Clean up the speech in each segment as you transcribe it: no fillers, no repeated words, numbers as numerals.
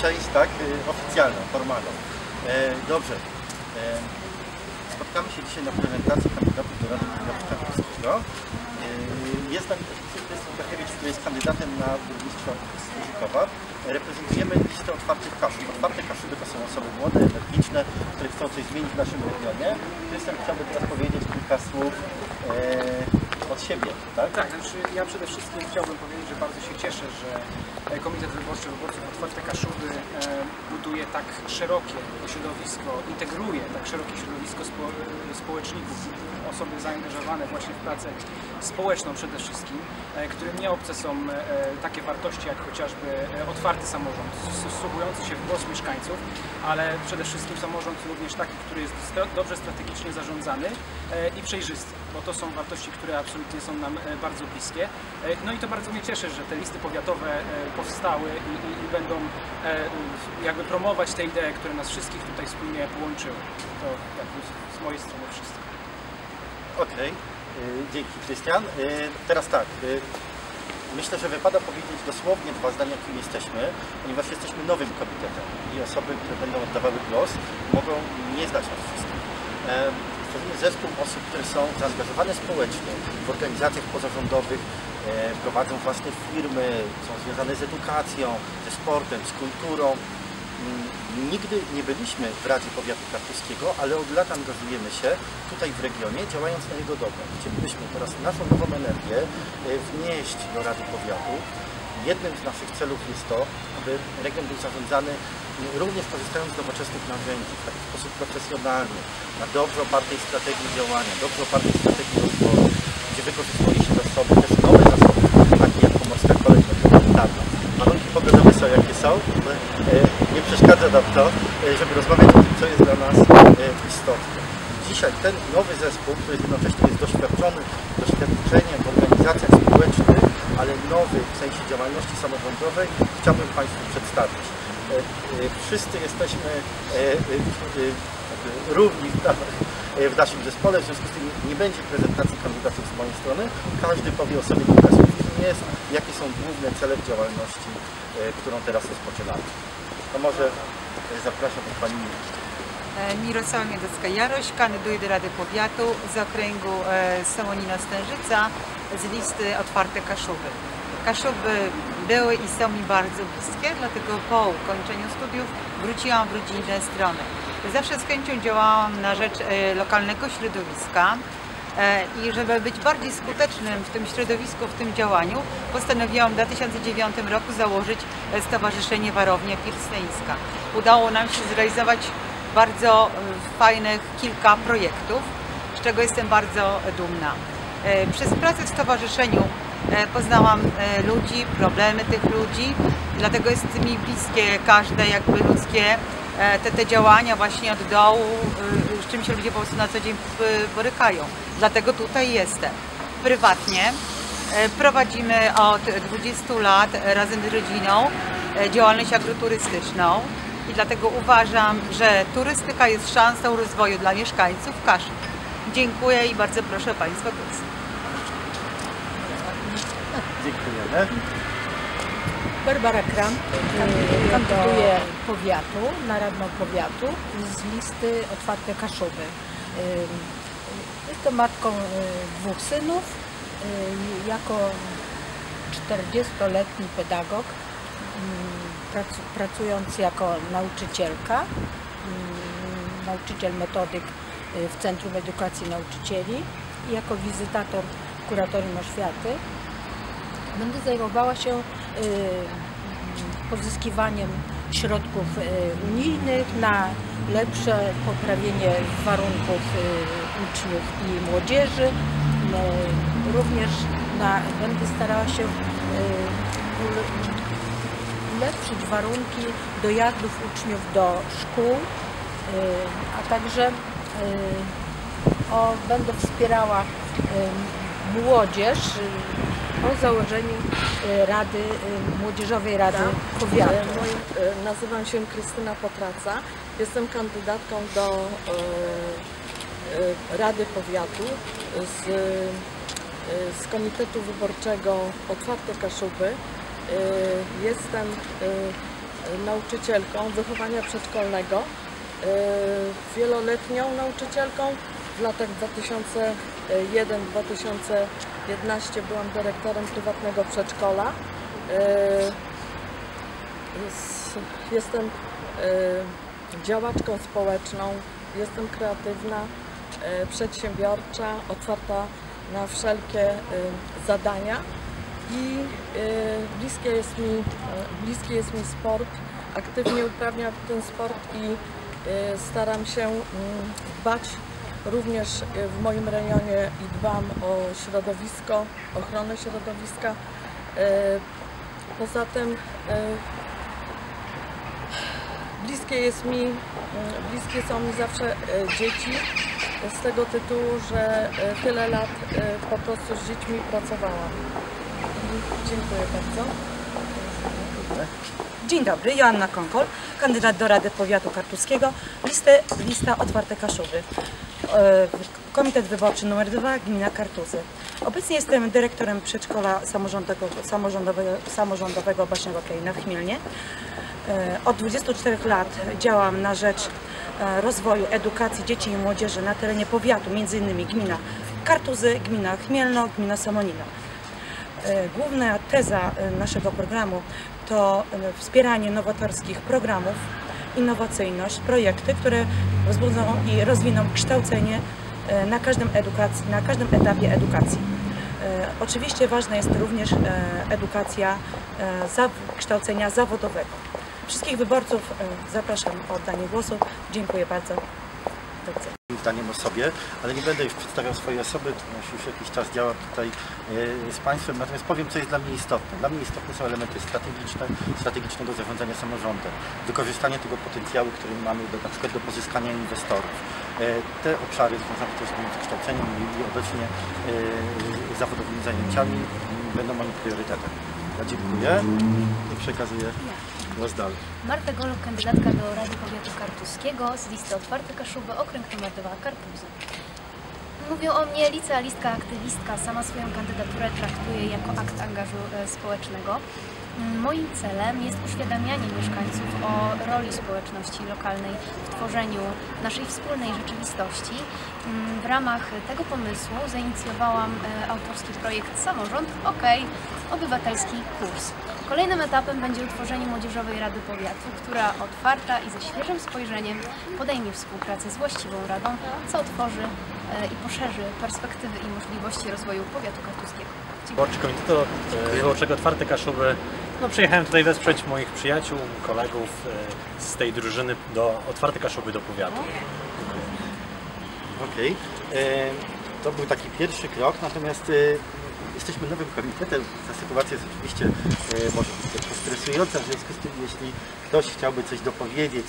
część, tak, oficjalną, formalną. Dobrze. Spotkamy się dzisiaj na prezentacji kandydatów do Rady Powiatu Krakowskiego. Jest nami też Krystian Kakiewicz, który jest kandydatem na burmistrza Służykowa. Reprezentujemy listę otwartych kaszub. Otwarte kaszuby to są osoby młode, energiczne, które chcą coś zmienić w naszym regionie. Krystian chciałby teraz powiedzieć kilka słów od siebie, tak? Tak, znaczy ja przede wszystkim chciałbym powiedzieć, że bardzo się cieszę, że Komitet Wyborczy Wyborców Otwarte Kaszuby buduje tak szerokie środowisko, integruje tak szerokie środowisko społeczników, osoby zaangażowane właśnie w pracę społeczną przede wszystkim, którym nie obce są takie wartości jak chociażby otwarty samorząd, wsłuchujący się w głos mieszkańców, ale przede wszystkim samorząd również taki, który jest dobrze strategicznie zarządzany i przejrzysty, bo to są wartości, które absolutnie są nam bardzo bliskie. No i to bardzo mnie cieszy, że te listy powiatowe powstały i będą jakby promować te idee, które nas wszystkich tutaj wspólnie połączyły. To jakby z mojej strony wszystko. Okej, dzięki Krystian. Teraz tak, myślę, że wypada powiedzieć dosłownie dwa zdania, kim jesteśmy, ponieważ jesteśmy nowym komitetem i osoby, które będą oddawały głos, mogą nie znać nas wszystkich. Tworzymy zespół osób, które są zaangażowane społecznie w organizacjach pozarządowych, prowadzą własne firmy, są związane z edukacją, ze sportem, z kulturą. Nigdy nie byliśmy w Radzie Powiatu Krakowskiego, ale od lat angażujemy się tutaj w regionie, działając na jego dobro. Chcielibyśmy teraz naszą nową energię wnieść do Rady Powiatu. Jednym z naszych celów jest to, aby region był zarządzany również korzystając z nowoczesnych narzędzi, w taki sposób profesjonalny, na dobrze opartej strategii działania, dobrze opartej strategii rozwoju, gdzie wykorzystuje się zasoby, też nowe zasoby, takie jak Pomorska Kolej Metropolitalna. Warunki pogodowe są jakie są, nie przeszkadza nam to, żeby rozmawiać o tym, co jest dla nas istotne. Dzisiaj ten nowy zespół, który jednocześnie jest doświadczeniem w organizacjach społecznych, ale nowy w sensie działalności samorządowej, chciałbym Państwu przedstawić. Wszyscy jesteśmy równi w naszym zespole, w związku z tym nie będzie prezentacji kandydatów z mojej strony. Każdy powie o sobie kilka słów, kim jest, jakie są główne cele w działalności, którą teraz rozpoczynamy. To może zapraszam Pani Mirosława Miedocka-Jaroś, kandyduję do Rady Powiatu z okręgu Sołonino-Stężyca z listy Otwarte Kaszuby. Kaszuby były i są mi bardzo bliskie, dlatego po ukończeniu studiów wróciłam w rodzinne strony. Zawsze z chęcią działałam na rzecz lokalnego środowiska i żeby być bardziej skutecznym w tym środowisku, w tym działaniu, postanowiłam w 2009 roku założyć Stowarzyszenie Warownia Pilsneńska. Udało nam się zrealizować bardzo fajnych kilka projektów, z czego jestem bardzo dumna. Przez pracę w stowarzyszeniu poznałam ludzi, problemy tych ludzi, dlatego jest mi bliskie każde jakby ludzkie te działania właśnie od dołu, z czym się ludzie po prostu na co dzień borykają. Dlatego tutaj jestem. Prywatnie prowadzimy od 20 lat razem z rodziną działalność agroturystyczną i dlatego uważam, że turystyka jest szansą rozwoju dla mieszkańców Kaszub. Dziękuję i bardzo proszę Państwa o głos. Dziękujemy. Barbara Kram, kandyduję powiatu, na radną powiatu z listy Otwarte Kaszuby. Jestem matką dwóch synów, jako 40-letni pedagog, pracując jako nauczycielka, nauczyciel metodyk w Centrum Edukacji Nauczycieli i jako wizytator Kuratorium Oświaty. Będę zajmowała się pozyskiwaniem środków unijnych na lepsze poprawienie warunków uczniów i młodzieży. Również będę starała się ulepszyć warunki dojazdów uczniów do szkół, a także będę wspierała młodzież o założeniu Młodzieżowej Rady Powiatu. Nazywam się Krystyna Potraca. Jestem kandydatką do Rady Powiatu z Komitetu Wyborczego Otwarte Kaszuby. Jestem nauczycielką wychowania przedszkolnego, wieloletnią nauczycielką. W latach 2001-2011 byłam dyrektorem prywatnego przedszkola. Jestem działaczką społeczną, jestem kreatywna, przedsiębiorcza, otwarta na wszelkie zadania i bliski jest mi sport. Aktywnie uprawiam ten sport i staram się dbać również w moim rejonie i dbam o środowisko, ochronę środowiska. Poza tym bliskie są mi zawsze dzieci, z tego tytułu, że tyle lat po prostu z dziećmi pracowałam. Dziękuję bardzo. Dzień dobry, Joanna Konkol, kandydat do Rady Powiatu Kartuskiego, lista Otwarte Kaszuby. Komitet Wyborczy nr 2, gmina Kartuzy. Obecnie jestem dyrektorem przedszkola samorządowego Baśniowa Kraina w Chmielnie. Od 24 lat działam na rzecz rozwoju edukacji dzieci i młodzieży na terenie powiatu, m.in. gmina Kartuzy, gmina Chmielno, gmina Somonino. Główna teza naszego programu to wspieranie nowatorskich programów, innowacyjność, projekty, które wzbudzą i rozwiną kształcenie na każdym etapie edukacji. Oczywiście ważna jest również edukacja kształcenia zawodowego. Wszystkich wyborców zapraszam o oddanie głosu. Dziękuję bardzo. Do widzenia. Zdaniem o sobie, ale nie będę już przedstawiał swojej osoby, już jakiś czas działam tutaj z Państwem, natomiast powiem, co jest dla mnie istotne. Dla mnie istotne są elementy strategicznego zarządzania samorządem, wykorzystanie tego potencjału, który mamy na przykład do pozyskania inwestorów. Te obszary związane też z wykształceniem i obecnie zawodowymi zajęciami będą moim priorytetem. Ja dziękuję i przekazuję głos dalej. Marta Golub, kandydatka do Rady Powiatu Kartuskiego z listy Otwarte Kaszuby, okręg nr 2, Kartuzy. Mówią o mnie licealistka, aktywistka. Sama swoją kandydaturę traktuję jako akt angażu społecznego. Moim celem jest uświadamianie mieszkańców o roli społeczności lokalnej w tworzeniu naszej wspólnej rzeczywistości. W ramach tego pomysłu zainicjowałam autorski projekt Samorząd OK, obywatelski kurs. Kolejnym etapem będzie utworzenie Młodzieżowej Rady Powiatu, która otwarta i ze świeżym spojrzeniem podejmie współpracę z właściwą radą, co otworzy i poszerzy perspektywy i możliwości rozwoju powiatu kartuskiego. Wyborczy Komitetu Wyborczego Otwarte Kaszuby. Przyjechałem tutaj wesprzeć moich przyjaciół, kolegów z tej drużyny do Otwarte Kaszuby do powiatu. Okej. To był taki pierwszy krok, natomiast jesteśmy nowym komitetem. Ta sytuacja jest oczywiście może być trochę stresująca, w związku z tym, jeśli ktoś chciałby coś dopowiedzieć,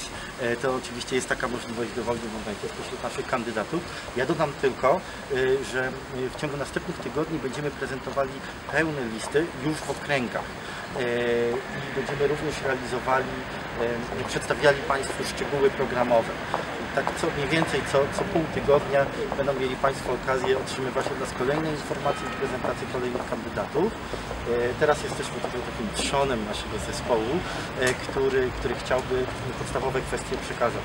to oczywiście jest taka możliwość w dowolnym momencie spośród naszych kandydatów. Ja dodam tylko, że w ciągu następnych tygodni będziemy prezentowali pełne listy już w okręgach. I będziemy również przedstawiali Państwu szczegóły programowe. Tak mniej więcej co pół tygodnia będą mieli Państwo okazję otrzymywać od nas kolejne informacje i prezentacje kolejnych kandydatów. Teraz jesteśmy tutaj takim trzonem naszego zespołu, który chciałby podstawowe kwestie przekazać